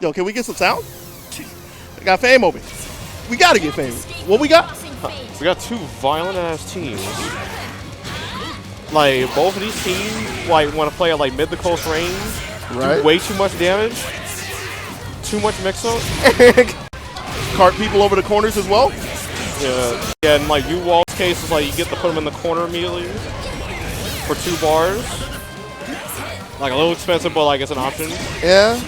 Yo, can we get some sound? I got fame over. We gotta get fame. What we got? We got two violent ass teams. Like both of these teams, like want to play at like mid to close range. Right. Do way too much damage. Too much mix up. Cart people over the corners as well. Yeah. Yeah, and like U-Wall's case is like you get to put them in the corner immediately for 2 bars. Like a little expensive, but like it's an option. Yeah.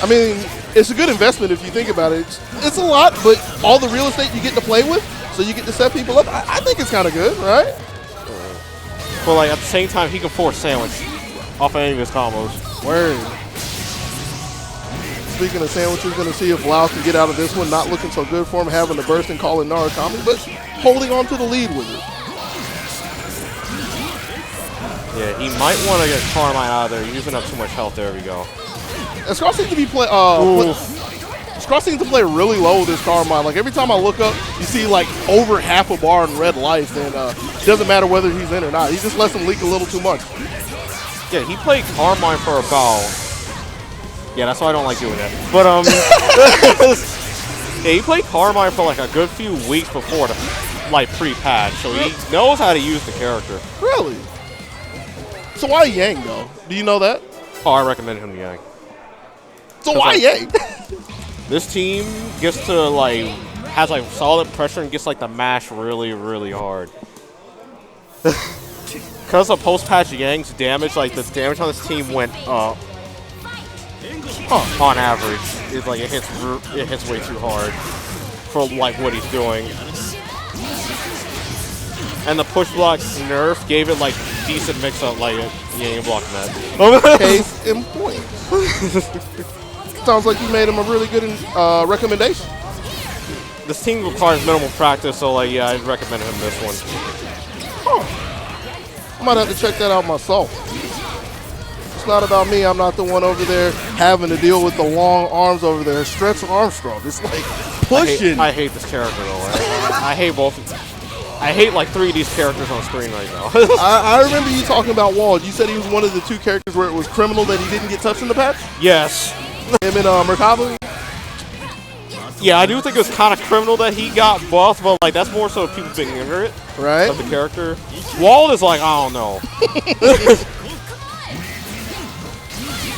I mean, it's a good investment if you think about it. It's a lot, but all the real estate you get to play with, so you get to set people up. I think it's kind of good, right? But like at the same time, he can force sandwich off of any of his combos. Word. Speaking of sandwiches, going to see if Lao can get out of this one. Not looking so good for him, having to burst and call in Narukami, but holding on to the lead with it. Yeah, he might want to get Carmine out of there. He's using up too much health. There we go. Scott seems to be Scott seems to play really low with this Carmine. Like every time I look up, you see like over half a bar in red life, and it doesn't matter whether he's in or not. He just lets him leak a little too much. Yeah, he played Carmine for about. Yeah, that's why I don't like doing that. But yeah, he played Carmine for like a good few weeks before the like pre-patch, so he knows how to use the character. Really? So why Yang though? Do you know that? Oh, I recommended him to Yang. So why Yang? This team gets to like has like solid pressure and gets like the mash really, really hard. Because of post-patch Yang's damage, like the damage on this team went up. On average, it's like it hits way too hard for like what he's doing. And the push block nerf gave it like decent mix up, like he ain't blocking that. Case in point. Sounds like you made him a really good recommendation. This team requires minimal practice, so like yeah, I'd recommend him this one. Huh. I might have to check that out myself. It's not about me. I'm not the one over there having to deal with the long arms over there. Stretch Armstrong. It's like pushing. I hate this character though. I hate both. I hate like 3 of these characters on screen right now. I remember you talking about Wald. You said he was one of the 2 characters where it was criminal that he didn't get touched in the patch? Yes. Him and Merkaba? Yeah, I do think it was kind of criminal that he got buffed, but like that's more so people being ignorant right? of the character. Wald is like, I don't know.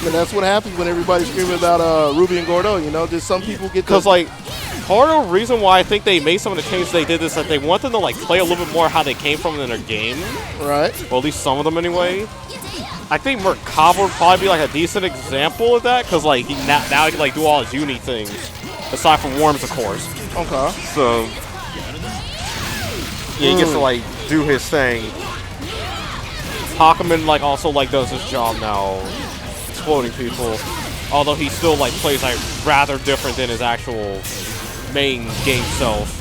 And that's what happens when everybody's screaming about Ruby and Gordo, you know? Just some people get because like part of the reason why I think they made some of the changes they did is that they want them to like play a little bit more how they came from in their game. Right. Well, at least some of them anyway. I think Merkaba would probably be like a decent example of that because like now he can like do all his uni things aside from Worms, of course. Okay. So yeah, he gets to like do his thing. Hakumen like also like does his job now, exploding people. Although he still like plays like rather different than his actual main game self.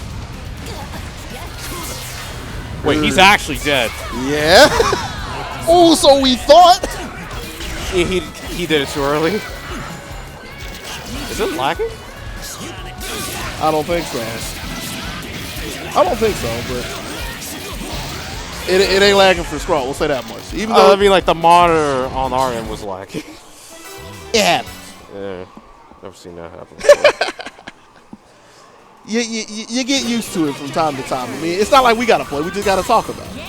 Wait, he's actually dead. Yeah. Oh, so we thought. Yeah, he did it too early. Is it lacking? I don't think so. I don't think so, but it ain't lagging for Scrawl. We'll say that much. Even though I mean, like the monitor on our end was lacking. It happens. Yeah, never seen that happen. You get used to it from time to time. I mean, it's not like we gotta play. We just gotta talk about it.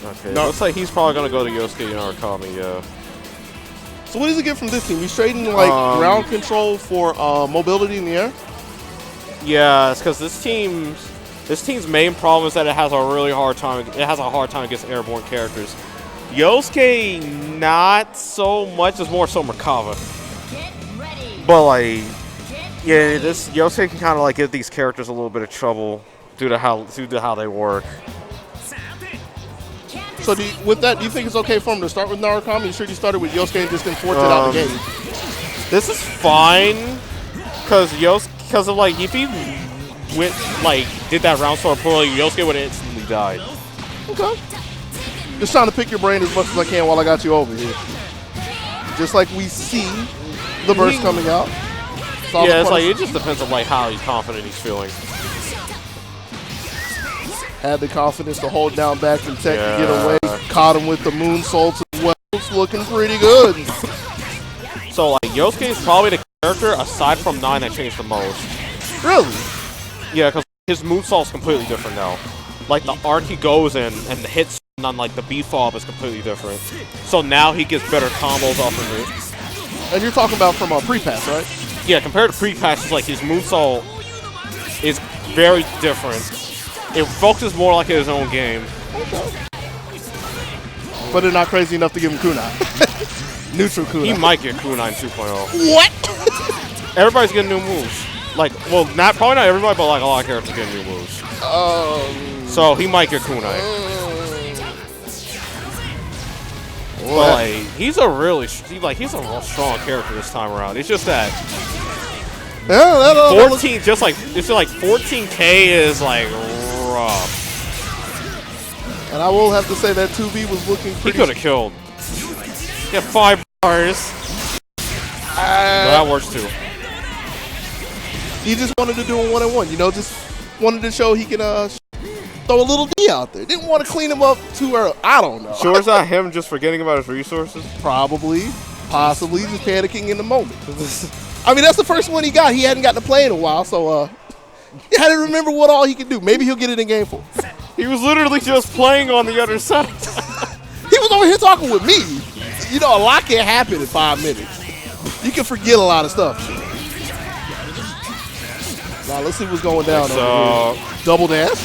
Okay, looks like he's probably gonna go to Yosuke Narukami. Yeah. So what does he get from this team? He's trading like ground control for mobility in the air. Yeah, it's because this team's main problem is that it has a really hard time. It has a hard time against airborne characters. Yosuke, not so much. It's more so Merkaba. But like, yeah, this Yosuke can kind of like give these characters a little bit of trouble due to how they work. So with that, do you think it's okay for him to start with Narukami? You sure he started with Yosuke and just enforced it out the game? This is fine, because of like if he went like did that round sword poorly, Yosuke would have instantly died. Okay. Just trying to pick your brain as much as I can while I got you over here. Just like we see the burst coming out. Yeah, it's like it just depends on like how confident he's feeling. Had the confidence to hold down back and tech to get away. Caught him with the moonsaults as well. It's looking pretty good. So like Yosuke is probably the character aside from 9 that changed the most. Really? Yeah, because his movesaw is completely different now. Like the arc he goes in and the hits on like the B-fob is completely different. So now he gets better combos off of it. And you're talking about from a pre-pass, right? Yeah, compared to pre-pass, it's like his movesaw is very different. It focuses more like his own game. Okay. But they're not crazy enough to give him kunai. Neutral kunai. He might get kunai 2.0. What? Everybody's getting new moves. Like, well, probably not everybody, but like a lot of characters getting new moves. So he might get kunai. But like, he's a real strong character this time around. It's just that 14, just like it's like 14K is like rough. And I will have to say that 2B was looking pretty. He could have killed. Get 5 bars. Well, that works too. He just wanted to do a 1-on-1, you know, just wanted to show he can throw a little D out there. Didn't want to clean him up too early. I don't know. Sure, it's not him just forgetting about his resources. Probably, possibly, just panicking in the moment. I mean, that's the first one he got. He hadn't gotten to play in a while, so he had to remember what all he could do. Maybe he'll get it in game 4. He was literally just playing on the other side. He was over here talking with me. You know, a lot can happen in 5 minutes. You can forget a lot of stuff. Now, let's see what's going down over here. Double dash.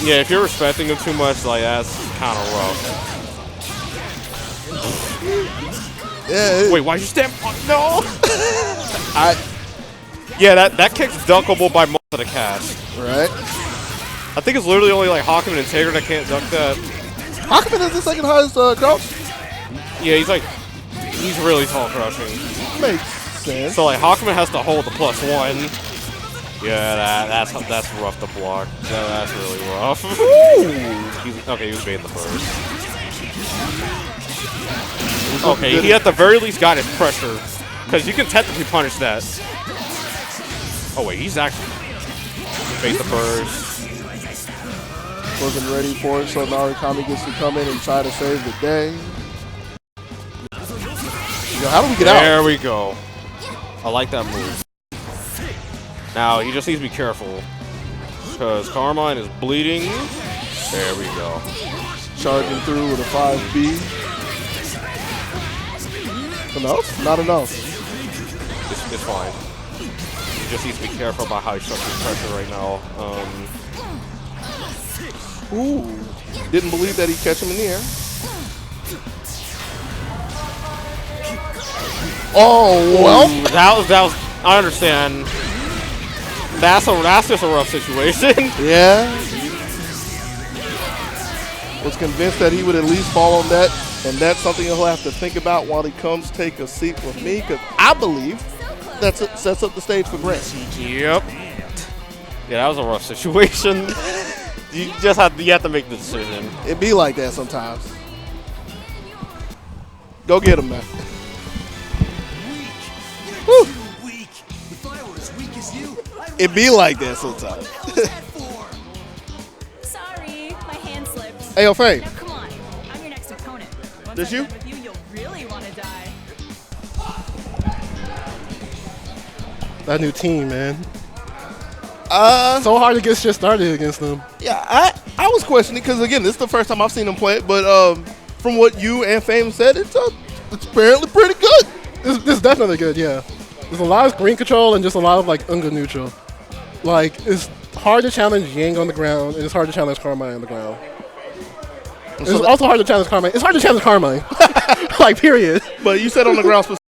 Yeah, if you're respecting him too much, like, that's kind of rough. Yeah. Wait, why'd you stand? No! Yeah, that kick's dunkable by most of the cast. Right. I think it's literally only like Hawkman and Tager that can't dunk that. Hawkman is the second highest crouch? Yeah, he's really tall crouching. Makes sense. So like Hawkman has to hold the +1. Yeah, that's rough to block. That's really rough. Okay, he was baiting the first. Okay, he at the very least got his pressure. Because you can technically punish that. Oh wait, he's actually bait the burst. Wasn't ready for it, so Narukami gets to come in and try to save the day. Yo, how do we get out? There we go. I like that move. Now he just needs to be careful. Because Carmine is bleeding. There we go. Charging through with a 5B. Enough? Not enough. It's fine. He just needs to be careful about how he structures pressure right now. Ooh. Didn't believe that he'd catch him in the air. Oh, well. Ooh, that was. I understand. That's just a rough situation. Yeah. Was convinced that he would at least fall on that, and that's something he'll have to think about while he comes take a seat with me, because I believe that sets up the stage for Grant. Yep. Yeah, that was a rough situation. You have to make the decision. It be like that sometimes. Go get him, man. Woo. It be like that sometimes. Sorry, my hand slipped. Hey, yo, Fame. Now come on, I'm your next opponent. Once Did I'm you? done with you, you'll really want to die. That new team, man. So hard to get shit started against them. Yeah, I was questioning because again, this is the first time I've seen him play it, but from what you and Fame said, it's apparently pretty good. It's definitely good, yeah. There's a lot of screen control and just a lot of like Unga neutral. Like it's hard to challenge Yang on the ground and it's hard to challenge Carmine on the ground. It's also hard to challenge Carmine. It's hard to challenge Carmine. Like period. But you said on the ground